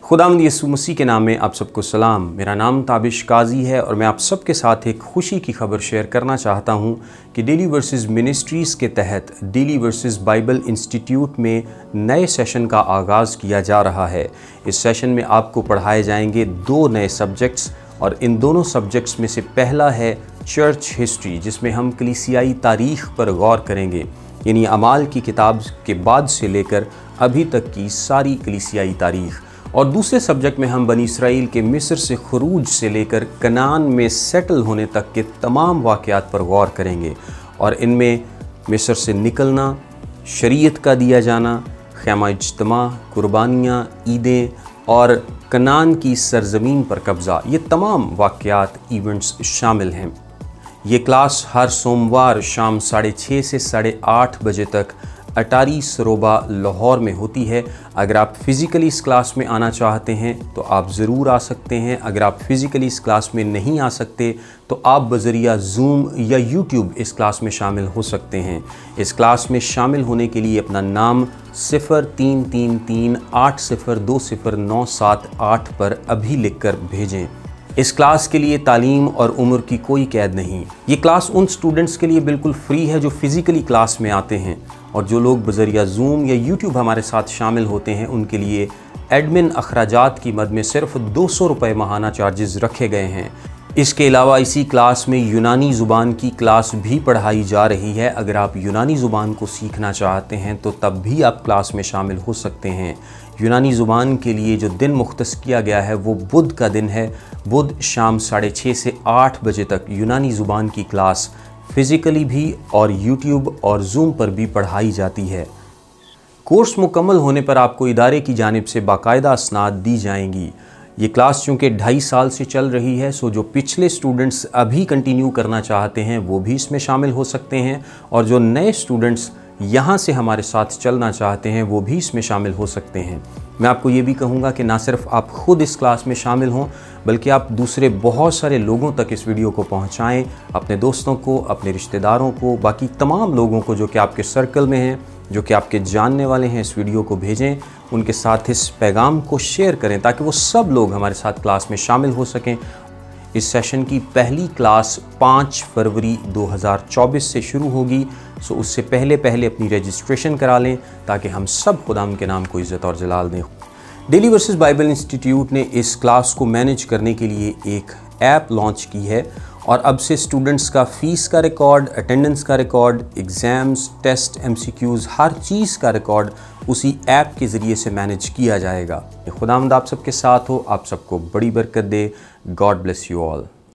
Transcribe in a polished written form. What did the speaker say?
खुदावंद यीशु मसीह के नाम में आप सबको सलाम। मेरा नाम ताबिश काजी है और मैं आप सबके साथ एक खुशी की खबर शेयर करना चाहता हूं कि डेली वर्सेस मिनिस्ट्रीज़ के तहत डेली वर्सेस बाइबल इंस्टीट्यूट में नए सेशन का आगाज़ किया जा रहा है। इस सेशन में आपको पढ़ाए जाएंगे 2 नए सब्जेक्ट्स और इन दोनों सब्जेक्ट्स में से पहला है चर्च हिस्ट्री, जिसमें हम कलीसियाई तारीख़ पर गौर करेंगे, यानी अमाल की किताब के बाद से लेकर अभी तक की सारी कलीसियाई तारीख़। और दूसरे सब्जेक्ट में हम बनी इसराइल के मिस्र से खुरूज से लेकर कनान में सेटल होने तक के तमाम वाक़यात पर गौर करेंगे और इनमें मिस्र से निकलना, शरीयत का दिया जाना, ख़ैमा इज्तिमा, कुर्बानियाँ, ईदें और कनान की सरज़मीन पर कब्ज़ा, ये तमाम वाक़यात इवेंट्स शामिल हैं। ये क्लास हर सोमवार शाम 6:30 से 8:30 बजे तक अटारी सरोबा लाहौर में होती है। अगर आप फ़िज़िकली इस क्लास में आना चाहते हैं तो आप ज़रूर आ सकते हैं। अगर आप फ़िज़िकली इस क्लास में नहीं आ सकते तो आप बज़रिया ज़ूम या यूट्यूब इस क्लास में शामिल हो सकते हैं। इस क्लास में शामिल होने के लिए अपना नाम 0333802097 पर अभी लिखकर भेजें। इस क्लास के लिए तालीम और उम्र की कोई कैद नहीं। ये क्लास उन स्टूडेंट्स के लिए बिल्कुल फ्री है जो फ़िज़िकली क्लास में आते हैं, और जो लोग बज़रिया ज़ूम या यूट्यूब हमारे साथ शामिल होते हैं उनके लिए एडमिन अखराजात की मद में सिर्फ 200 रुपये माहाना चार्जेस रखे गए हैं। इसके अलावा इसी क्लास में यूनानी ज़ुबान की क्लास भी पढ़ाई जा रही है। अगर आप यूनानी ज़ुबान को सीखना चाहते हैं तो तब भी आप क्लास में शामिल हो सकते हैं। यूनानी ज़ुबान के लिए जो दिन मुख्तस किया गया है वो बुध का दिन है। बुध शाम 6:30 से 8 बजे तक यूनानी ज़ुबान की क्लास फ़िज़िकली भी और यूट्यूब और ज़ूम पर भी पढ़ाई जाती है। कोर्स मुकम्मल होने पर आपको इदारे की जानिब से बाकायदा असनाद दी जाएंगी। ये क्लास चूँकि 2.5 साल से चल रही है, सो जो पिछले स्टूडेंट्स अभी कंटिन्यू करना चाहते हैं वो भी इसमें शामिल हो सकते हैं, और जो नए स्टूडेंट्स यहाँ से हमारे साथ चलना चाहते हैं वो भी इसमें शामिल हो सकते हैं। मैं आपको ये भी कहूँगा कि ना सिर्फ आप ख़ुद इस क्लास में शामिल हों, बल्कि आप दूसरे बहुत सारे लोगों तक इस वीडियो को पहुँचाएँ, अपने दोस्तों को, अपने रिश्तेदारों को, बाकी तमाम लोगों को जो कि आपके सर्कल में हैं, जो कि आपके जानने वाले हैं, इस वीडियो को भेजें, उनके साथ इस पैगाम को शेयर करें ताकि वो सब लोग हमारे साथ क्लास में शामिल हो सकें। इस सेशन की पहली क्लास 5 फरवरी 2024 से शुरू होगी, सो उससे पहले अपनी रजिस्ट्रेशन करा लें ताकि हम सब खुदाम के नाम को इज़्ज़त और जलाल दें। डेली वर्सेस बाइबल इंस्टीट्यूट ने इस क्लास को मैनेज करने के लिए एक ऐप लॉन्च की है, और अब से स्टूडेंट्स का फ़ीस का रिकॉर्ड, अटेंडेंस का रिकॉर्ड, एग्ज़ाम्स, टेस्ट, MCQs, हर चीज़ का रिकॉर्ड उसी ऐप के ज़रिए से मैनेज किया जाएगा। खुदावंद आप सबके साथ हो, आप सबको बड़ी बरकत दे। God bless you all.